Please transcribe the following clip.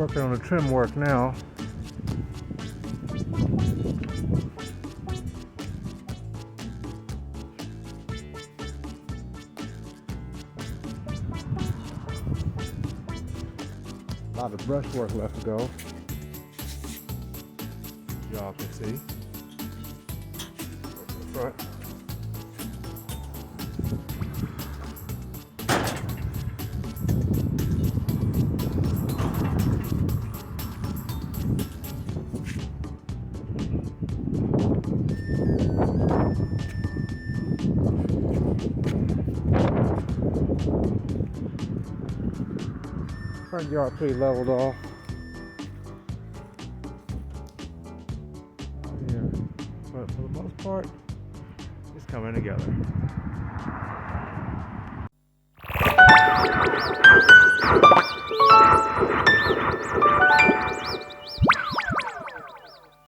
Working on the trim work now. A lot of brush work left to go. Y'all can see. Go to the front. Front yard pretty leveled off. Yeah, but for the most part, it's coming together.